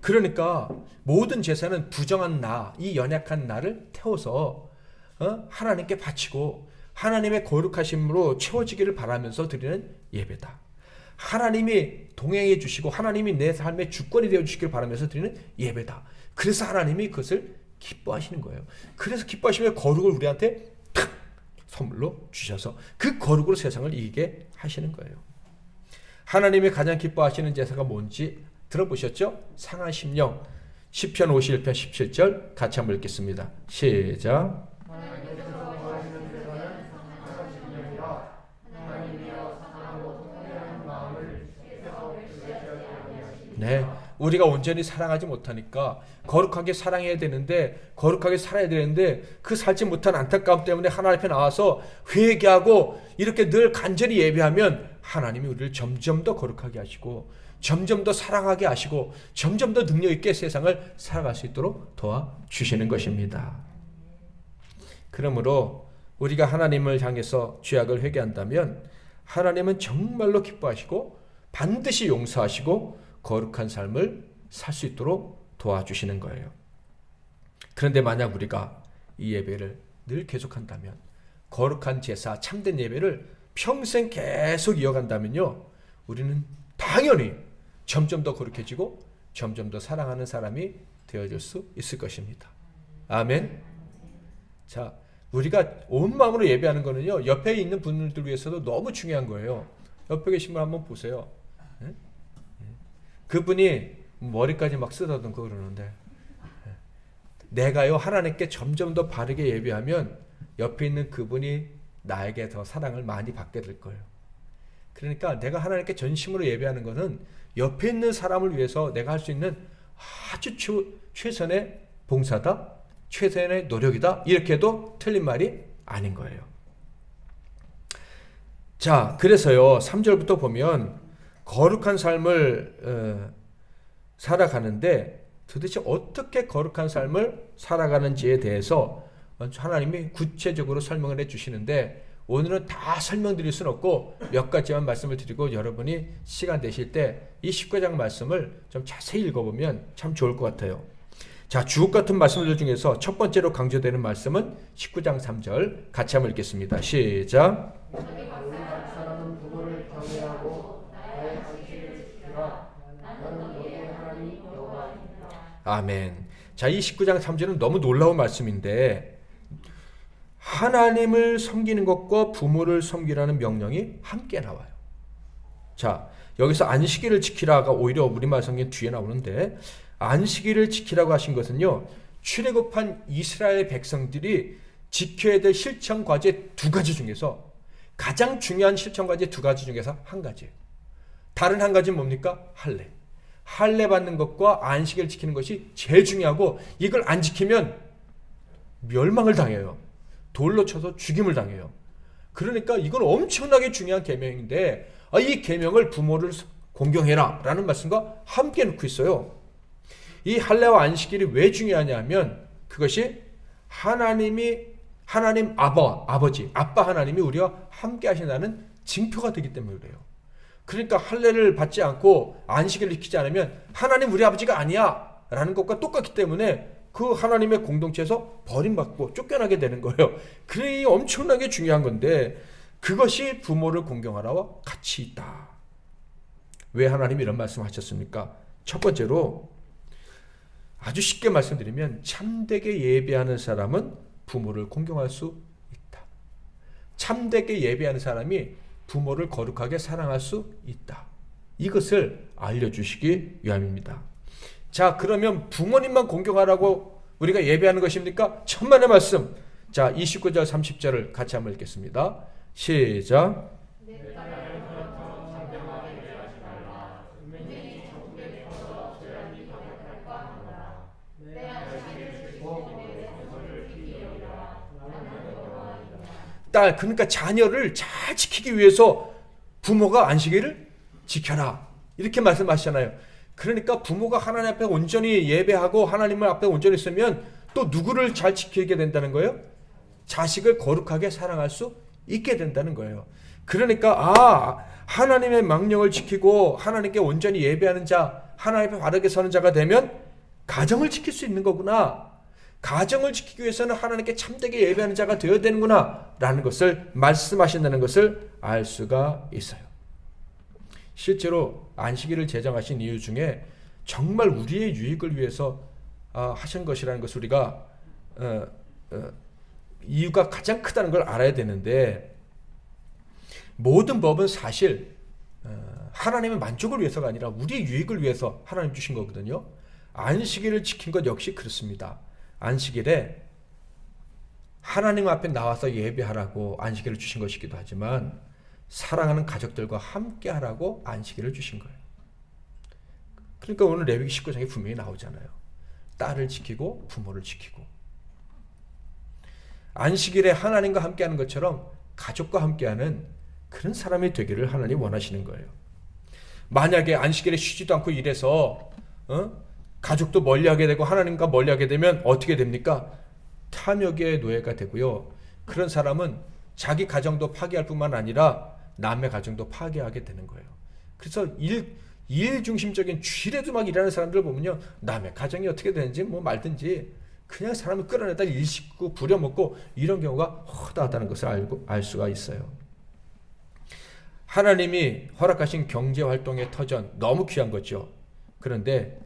그러니까 모든 제사는 부정한 나, 이 연약한 나를 태워서 하나님께 바치고 하나님의 거룩하심으로 채워지기를 바라면서 드리는 예배다. 하나님이 동행해 주시고 하나님이 내 삶의 주권이 되어 주시기를 바라면서 드리는 예배다. 그래서 하나님이 그것을 기뻐하시는 거예요. 그래서 기뻐하시면 거룩을 우리한테 탁 선물로 주셔서 그 거룩으로 세상을 이기게 하시는 거예요. 하나님이 가장 기뻐하시는 제사가 뭔지 들어보셨죠? 상한 심령 시편 51편 17절 같이 한번 읽겠습니다. 시작. 네, 우리가 온전히 사랑하지 못하니까 거룩하게 사랑해야 되는데 거룩하게 살아야 되는데 그 살지 못한 안타까움 때문에 하나님 앞에 나와서 회개하고 이렇게 늘 간절히 예배하면 하나님이 우리를 점점 더 거룩하게 하시고 점점 더 사랑하게 하시고 점점 더 능력 있게 세상을 살아갈 수 있도록 도와주시는 것입니다. 그러므로 우리가 하나님을 향해서 죄악을 회개한다면 하나님은 정말로 기뻐하시고 반드시 용서하시고 거룩한 삶을 살 수 있도록 도와주시는 거예요. 그런데 만약 우리가 이 예배를 늘 계속한다면 거룩한 제사, 참된 예배를 평생 계속 이어간다면요 우리는 당연히 점점 더 거룩해지고 점점 더 사랑하는 사람이 되어질 수 있을 것입니다. 아멘. 자, 우리가 온 마음으로 예배하는 거는요 옆에 있는 분들 위해서도 너무 중요한 거예요. 옆에 계신 분 한번 보세요. 그분이 머리까지 막 쓰다듬고 그러는데 내가요 하나님께 점점 더 바르게 예배하면 옆에 있는 그분이 나에게 더 사랑을 많이 받게 될 거예요. 그러니까 내가 하나님께 전심으로 예배하는 것은 옆에 있는 사람을 위해서 내가 할 수 있는 아주 최선의 봉사다, 최선의 노력이다, 이렇게 해도 틀린 말이 아닌 거예요. 자, 그래서요 3절부터 보면 거룩한 삶을 살아가는데 도대체 어떻게 거룩한 삶을 살아가는지에 대해서 하나님이 구체적으로 설명을 해주시는데 오늘은 다 설명드릴 수는 없고 몇 가지만 말씀을 드리고 여러분이 시간 되실 때 이 19장 말씀을 좀 자세히 읽어보면 참 좋을 것 같아요. 자, 주옥 같은 말씀들 중에서 첫 번째로 강조되는 말씀은 19장 3절 같이 한번 읽겠습니다. 시작. 아멘. 자, 이 19장 3절은 너무 놀라운 말씀인데 하나님을 섬기는 것과 부모를 섬기라는 명령이 함께 나와요. 자, 여기서 안식일을 지키라가 오히려 우리말 성경 뒤에 나오는데 안식일을 지키라고 하신 것은요 출애굽한 이스라엘 백성들이 지켜야 될 실천 과제 2가지 중에서 가장 중요한 실천 과제 2가지 중에서 한 가지예요. 다른 한 가지는 뭡니까? 할례. 할례 받는 것과 안식을 지키는 것이 제일 중요하고 이걸 안 지키면 멸망을 당해요. 돌로 쳐서 죽임을 당해요. 그러니까 이건 엄청나게 중요한 계명인데 이 계명을 부모를 공경해라 라는 말씀과 함께 놓고 있어요. 이 할례와 안식일이 왜 중요하냐면 그것이 하나님 아버지, 아빠 하나님이 우리와 함께 하신다는 징표가 되기 때문에 그래요. 그러니까 할례를 받지 않고 안식일을 지키지 않으면 하나님 우리 아버지가 아니야 라는 것과 똑같기 때문에 그 하나님의 공동체에서 버림받고 쫓겨나게 되는 거예요. 그게 엄청나게 중요한 건데 그것이 부모를 공경하라와 같이 있다. 왜 하나님이 이런 말씀을 하셨습니까? 첫 번째로 아주 쉽게 말씀드리면 참되게 예배하는 사람은 부모를 공경할 수 있다. 참되게 예배하는 사람이 부모를 거룩하게 사랑할 수 있다. 이것을 알려주시기 위함입니다. 자, 그러면 부모님만 공경하라고 우리가 예배하는 것입니까? 천만의 말씀. 자, 29절 30절을 같이 한번 읽겠습니다. 시작. 딸, 그러니까 자녀를 잘 지키기 위해서 부모가 안식일을 지켜라, 이렇게 말씀하시잖아요. 그러니까 부모가 하나님 앞에 온전히 예배하고 하나님을 앞에 온전히 쓰면 또 누구를 잘 지키게 된다는 거예요? 자식을 거룩하게 사랑할 수 있게 된다는 거예요. 그러니까 하나님의 명령을 지키고 하나님께 온전히 예배하는 자, 하나님 앞에 바르게 서는 자가 되면 가정을 지킬 수 있는 거구나, 가정을 지키기 위해서는 하나님께 참되게 예배하는 자가 되어야 되는구나 라는 것을 말씀하신다는 것을 알 수가 있어요. 실제로 안식일을 제정하신 이유 중에 정말 우리의 유익을 위해서 하신 것이라는 것을 우리가 이유가 가장 크다는 걸 알아야 되는데, 모든 법은 사실 하나님의 만족을 위해서가 아니라 우리의 유익을 위해서 하나님 주신 거거든요. 안식일을 지킨 것 역시 그렇습니다. 안식일에 하나님 앞에 나와서 예배하라고 안식일을 주신 것이기도 하지만 사랑하는 가족들과 함께 하라고 안식일을 주신 거예요. 그러니까 오늘 레위기 19장에 분명히 나오잖아요. 딸을 지키고 부모를 지키고. 안식일에 하나님과 함께하는 것처럼 가족과 함께하는 그런 사람이 되기를 하나님 원하시는 거예요. 만약에 안식일에 쉬지도 않고 일해서 가족도 멀리하게 되고 하나님과 멀리하게 되면 어떻게 됩니까? 탐욕의 노예가 되고요. 그런 사람은 자기 가정도 파괴할 뿐만 아니라 남의 가정도 파괴하게 되는 거예요. 그래서 일 중심적인 쥐레도 막 일하는 사람들 보면요, 남의 가정이 어떻게 되는지 뭐 말든지 그냥 사람을 끌어내다 일 싣고 부려먹고 이런 경우가 허다하다는 것을 알 수가 있어요. 하나님이 허락하신 경제활동의 터전 너무 귀한 거죠. 그런데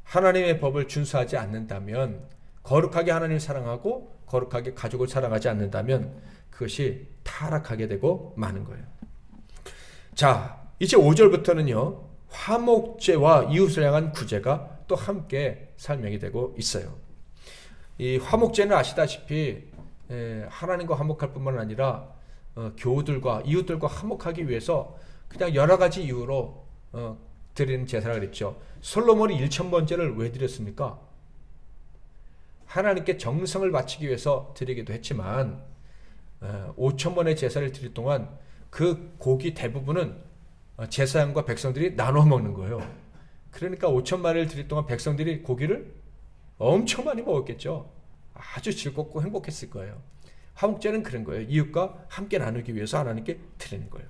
하나님의 법을 준수하지 않는다면, 거룩하게 하나님을 사랑하고 거룩하게 가족을 사랑하지 않는다면 그것이 타락하게 되고 마는 거예요. 자, 이제 5절부터는요, 화목제와 이웃을 향한 구제가 또 함께 설명이 되고 있어요. 이 화목제는 아시다시피 하나님과 화목할 뿐만 아니라 교우들과 이웃들과 화목하기 위해서 그냥 여러 가지 이유로 드리는 제사라 그랬죠. 솔로몬이 1000번제를 왜 드렸습니까? 하나님께 정성을 바치기 위해서 드리기도 했지만 5000번의 제사를 드릴 동안 그 고기 대부분은 제사장과 백성들이 나눠 먹는 거예요. 그러니까 5000마리를 드릴 동안 백성들이 고기를 엄청 많이 먹었겠죠. 아주 즐겁고 행복했을 거예요. 화목제는 그런 거예요. 이웃과 함께 나누기 위해서 하나님께 드리는 거예요.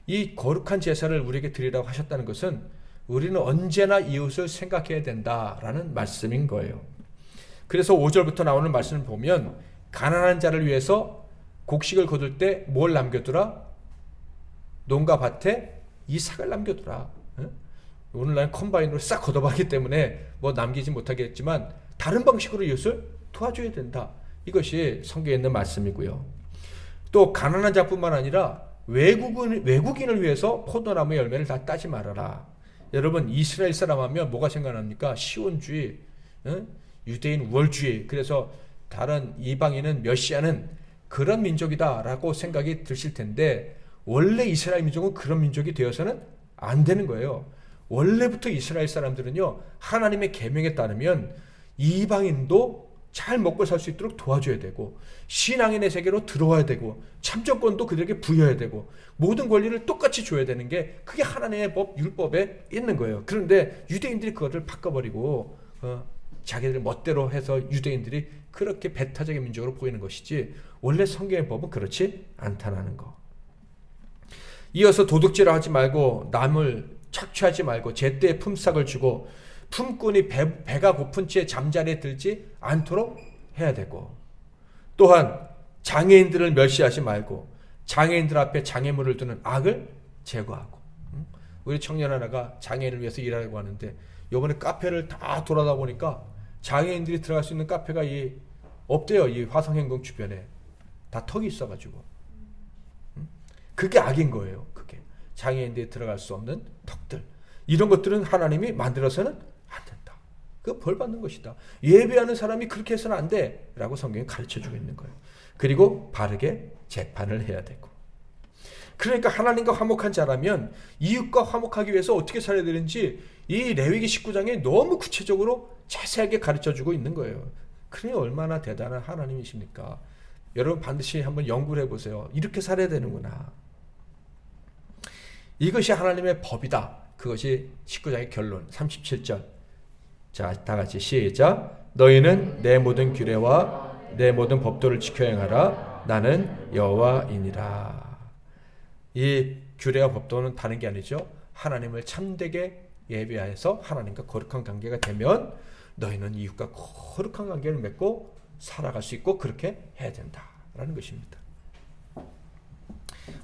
이 거룩한 제사를 우리에게 드리라고 하셨다는 것은 우리는 언제나 이웃을 생각해야 된다라는 말씀인 거예요. 그래서 5절부터 나오는 말씀을 보면 가난한 자를 위해서 곡식을 거둘 때 뭘 남겨두라? 농가 밭에 이삭을 남겨두라. 오늘날 컴바인으로 싹 걷어봤기 때문에 뭐 남기지 못하겠지만 다른 방식으로 이웃을 도와줘야 된다. 이것이 성경에 있는 말씀이고요. 또 가난한 자뿐만 아니라 외국인을 위해서 포도나무 열매를 다 따지 말아라. 여러분, 이스라엘 사람 하면 뭐가 생각납니까? 시온주의, 유대인 우월주의. 그래서 다른 이방인은 메시아는 그런 민족이다라고 생각이 드실 텐데, 원래 이스라엘 민족은 그런 민족이 되어서는 안 되는 거예요. 원래부터 이스라엘 사람들은요, 하나님의 계명에 따르면 이방인도 잘 먹고 살 수 있도록 도와줘야 되고, 신앙인의 세계로 들어와야 되고, 참정권도 그들에게 부여해야 되고, 모든 권리를 똑같이 줘야 되는 게 그게 하나님의 법, 율법에 있는 거예요. 그런데 유대인들이 그것을 바꿔버리고 자기들 멋대로 해서 유대인들이 그렇게 배타적인 민족으로 보이는 것이지, 원래 성경의 법은 그렇지 않다는 거. 이어서 도둑질을 하지 말고, 남을 착취하지 말고, 제때에 품삯을 주고, 품꾼이 배가 고픈 채 잠자리에 들지 않도록 해야 되고, 또한 장애인들을 멸시하지 말고 장애인들 앞에 장애물을 두는 악을 제거하고. 우리 청년 하나가 장애인을 위해서 일하려고 하는데 요번에 카페를 다 돌아다 보니까 장애인들이 들어갈 수 있는 카페가 없대요. 이 화성행궁 주변에 다 턱이 있어가지고. 그게 악인 거예요. 그게 장애인들이 들어갈 수 없는 턱들. 이런 것들은 하나님이 만들어서는 안 된다. 그 벌 받는 것이다. 예배하는 사람이 그렇게 해서는 안 돼 라고 성경이 가르쳐주고 있는 거예요. 그리고 바르게 재판을 해야 되고. 그러니까 하나님과 화목한 자라면 이웃과 화목하기 위해서 어떻게 살아야 되는지 이 레위기 19장에 너무 구체적으로 자세하게 가르쳐주고 있는 거예요. 그러니 얼마나 대단한 하나님이십니까? 여러분 반드시 한번 연구를 해보세요. 이렇게 살아야 되는구나. 이것이 하나님의 법이다. 그것이 19장의 결론 37절. 자, 다 같이 시작. 너희는 내 모든 규례와 내 모든 법도를 지켜 행하라. 나는 여호와이니라. 이 규례와 법도는 다른 게 아니죠. 하나님을 참되게 예배하여서 하나님과 거룩한 관계가 되면 너희는 이웃과 거룩한 관계를 맺고 살아갈 수 있고 그렇게 해야 된다라는 것입니다.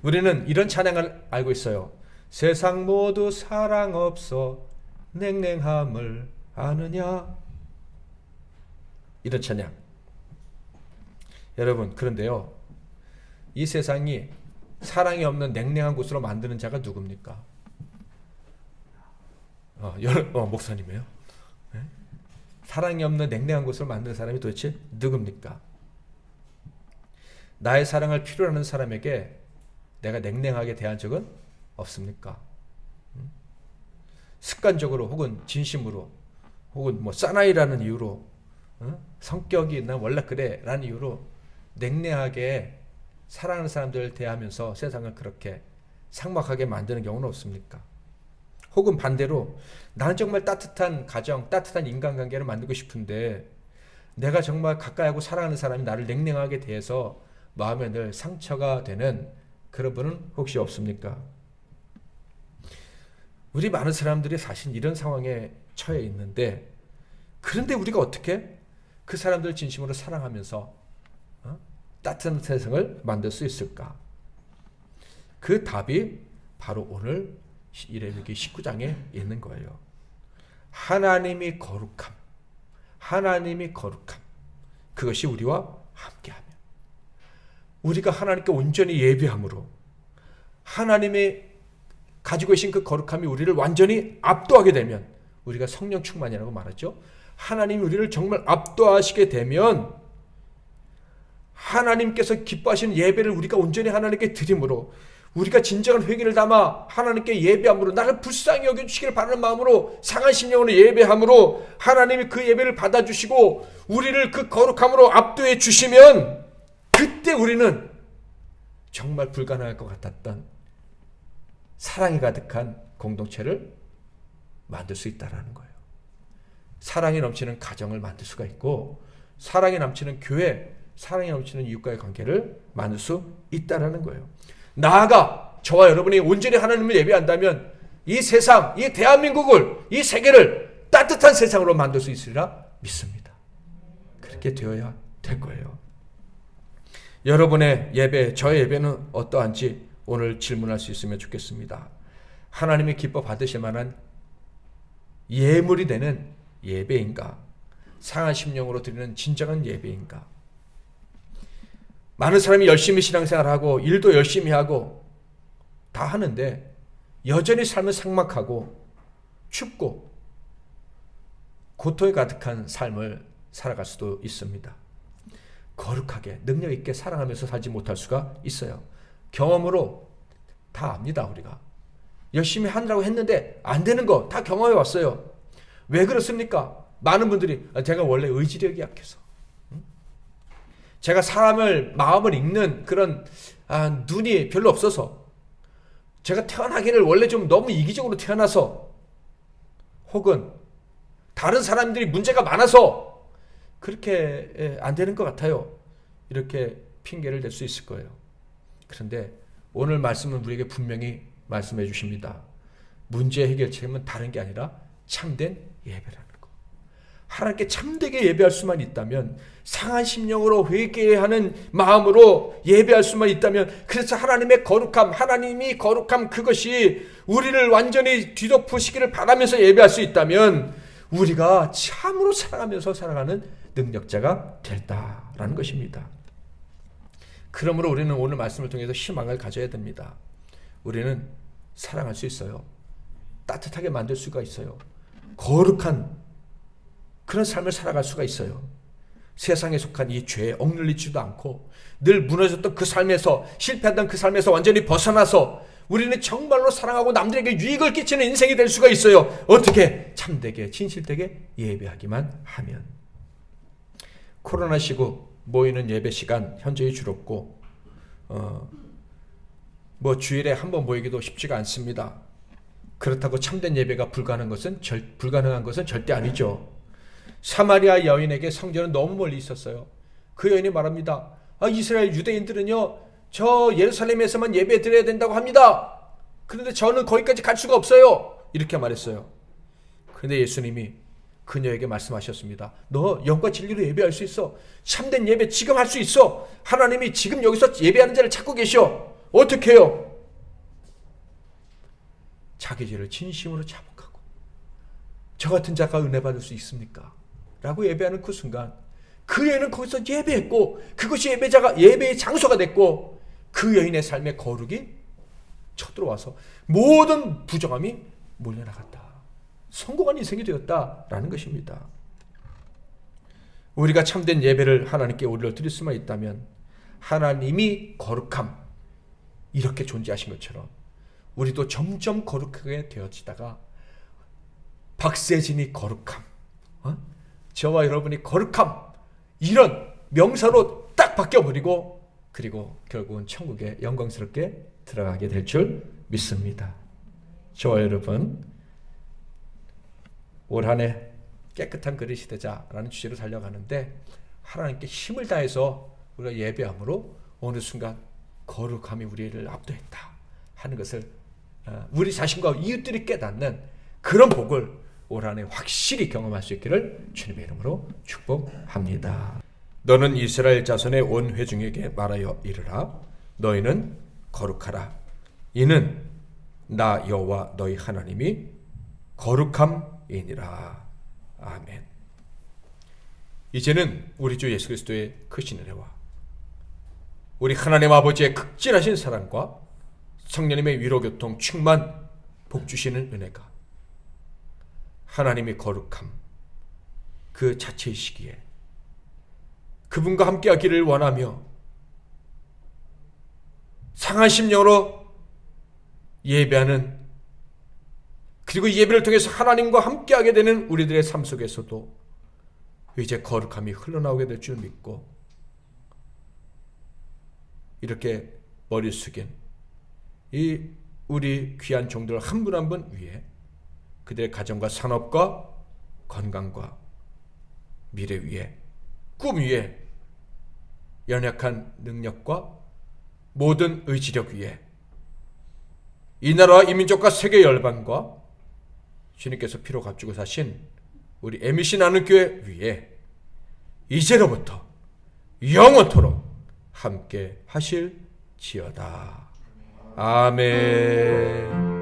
우리는 이런 찬양을 알고 있어요. 세상 모두 사랑 없어 냉랭함을 아느냐. 이런 찬양. 여러분 그런데요. 이 세상이 사랑이 없는 냉랭한 곳으로 만드는 자가 누굽니까? 목사님이에요. 네? 사랑이 없는 냉랭한 곳을 만드는 사람이 도대체 누굽니까? 나의 사랑을 필요로 하는 사람에게 내가 냉랭하게 대한 적은 없습니까? 습관적으로 혹은 진심으로 혹은 뭐 사나이라는 이유로 성격이 난 원래 그래 라는 이유로 냉랭하게 사랑하는 사람들을 대하면서 세상을 그렇게 삭막하게 만드는 경우는 없습니까? 혹은 반대로 나는 정말 따뜻한 가정, 따뜻한 인간관계를 만들고 싶은데 내가 정말 가까이 하고 사랑하는 사람이 나를 냉랭하게 대해서 마음에 늘 상처가 되는 그런 분은 혹시 없습니까? 우리 많은 사람들이 사실 이런 상황에 처해 있는데 그런데 우리가 어떻게 그 사람들을 진심으로 사랑하면서 따뜻한 세상을 만들 수 있을까? 그 답이 바로 오늘 레위기 19장에 있는 거예요. 하나님이 거룩함. 하나님이 거룩함. 그것이 우리와 함께하며 우리가 하나님께 온전히 예배함으로 하나님이 가지고 계신 그 거룩함이 우리를 완전히 압도하게 되면 우리가 성령 충만이라고 말하죠. 하나님이 우리를 정말 압도하시게 되면 하나님께서 기뻐하시는 예배를 우리가 온전히 하나님께 드림으로 우리가 진정한 회개를 담아 하나님께 예배함으로 나를 불쌍히 여겨주시기를 바라는 마음으로 상한 심령으로 예배함으로 하나님이 그 예배를 받아주시고 우리를 그 거룩함으로 압도해 주시면 그때 우리는 정말 불가능할 것 같았던 사랑이 가득한 공동체를 만들 수 있다는 거예요. 사랑이 넘치는 가정을 만들 수가 있고 사랑이 넘치는 교회, 사랑이 넘치는 이웃과의 관계를 만들 수 있다는 거예요. 나아가 저와 여러분이 온전히 하나님을 예배한다면 이 세상, 이 대한민국을, 이 세계를 따뜻한 세상으로 만들 수 있으리라 믿습니다. 그렇게 되어야 될 거예요. 여러분의 예배, 저의 예배는 어떠한지 오늘 질문할 수 있으면 좋겠습니다. 하나님이 기뻐 받으실 만한 예물이 되는 예배인가? 상한 심령으로 드리는 진정한 예배인가? 많은 사람이 열심히 신앙생활하고 일도 열심히 하고 다 하는데 여전히 삶은 삭막하고 춥고 고통이 가득한 삶을 살아갈 수도 있습니다. 거룩하게 능력 있게 사랑하면서 살지 못할 수가 있어요. 경험으로 다 압니다. 우리가 열심히 하느라고 했는데 안 되는 거 다 경험해 왔어요. 왜 그렇습니까? 많은 분들이 제가 원래 의지력이 약해서 제가 사람을 마음을 읽는 그런 눈이 별로 없어서 제가 태어나기를 원래 좀 너무 이기적으로 태어나서 혹은 다른 사람들이 문제가 많아서 그렇게 안 되는 것 같아요. 이렇게 핑계를 댈 수 있을 거예요. 그런데 오늘 말씀은 우리에게 분명히 말씀해 주십니다. 문제 해결책은 다른 게 아니라 참된 예배라는 거. 하나님께 참되게 예배할 수만 있다면, 상한 심령으로 회개하는 마음으로 예배할 수만 있다면, 그래서 하나님의 거룩함, 하나님이 거룩함, 그것이 우리를 완전히 뒤덮으시기를 바라면서 예배할 수 있다면 우리가 참으로 사랑하면서 살아가는 능력자가 됐다라는 것입니다. 그러므로 우리는 오늘 말씀을 통해서 희망을 가져야 됩니다. 우리는 사랑할 수 있어요. 따뜻하게 만들 수가 있어요. 거룩한 그런 삶을 살아갈 수가 있어요. 세상에 속한 이 죄에 억눌리지도 않고 늘 무너졌던 그 삶에서, 실패했던 그 삶에서 완전히 벗어나서 우리는 정말로 사랑하고 남들에게 유익을 끼치는 인생이 될 수가 있어요. 어떻게? 참되게 진실되게 예배하기만 하면. 코로나 시국 모이는 예배 시간 현저히 줄었고 주일에 한 번 모이기도 쉽지가 않습니다. 그렇다고 참된 예배가 불가능한 것은 절대 아니죠. 사마리아 여인에게 성전은 너무 멀리 있었어요. 그 여인이 말합니다. 이스라엘 유대인들은요, 저 예루살렘에서만 예배 드려야 된다고 합니다. 그런데 저는 거기까지 갈 수가 없어요. 이렇게 말했어요. 그런데 예수님이 그녀에게 말씀하셨습니다. 너 영과 진리로 예배할 수 있어. 참된 예배 지금 할 수 있어. 하나님이 지금 여기서 예배하는 자를 찾고 계셔. 어떻게 해요? 자기 죄를 진심으로 자복하고 저 같은 자가 은혜 받을 수 있습니까? 라고 예배하는 그 순간 그 여인은 거기서 예배했고, 그것이 예배의 장소가 됐고, 그 여인의 삶에 거룩이 쳐들어와서 모든 부정함이 몰려나갔다. 성공한 인생이 되었다라는 것입니다. 우리가 참된 예배를 하나님께 우리를 드릴 수만 있다면, 하나님이 거룩함 이렇게 존재하신 것처럼 우리도 점점 거룩하게 되어지다가 박세진이 거룩함, 저와 여러분이 거룩함, 이런 명사로 딱 바뀌어버리고, 그리고 결국은 천국에 영광스럽게 들어가게 될 줄 믿습니다. 저와 여러분, 올 한 해 깨끗한 그릇이 되자라는 주제로 달려가는데, 하나님께 힘을 다해서 우리가 예배함으로 어느 순간 거룩함이 우리를 압도했다 하는 것을 우리 자신과 이웃들이 깨닫는 그런 복을 올 한 해 확실히 경험할 수 있기를 주님의 이름으로 축복합니다. 너는 이스라엘 자손의 온 회중에게 말하여 이르라. 너희는 거룩하라. 이는 나 여호와 너희 하나님이 거룩함이니라. 아멘. 이제는 우리 주 예수 그리스도의 크신 은혜와 우리 하나님 아버지의 극진하신 사랑과 성령님의 위로교통 충만 복 주시는 은혜가, 하나님의 거룩함 그 자체이시기에 그분과 함께하기를 원하며 상한 심령으로 예배하는, 그리고 예배를 통해서 하나님과 함께하게 되는 우리들의 삶 속에서도 이제 거룩함이 흘러나오게 될 줄 믿고, 이렇게 머리 숙인 이 우리 귀한 종들 한 분 한 분 위에 그들의 가정과 산업과 건강과 미래 위에, 꿈 위에, 연약한 능력과 모든 의지력 위에, 이 나라와 이 민족과 세계 열방과 주님께서 피로 값주고 사신 우리 MBC 나눔 교회 위에 이제로부터 영원토록 함께 하실지어다. 아멘.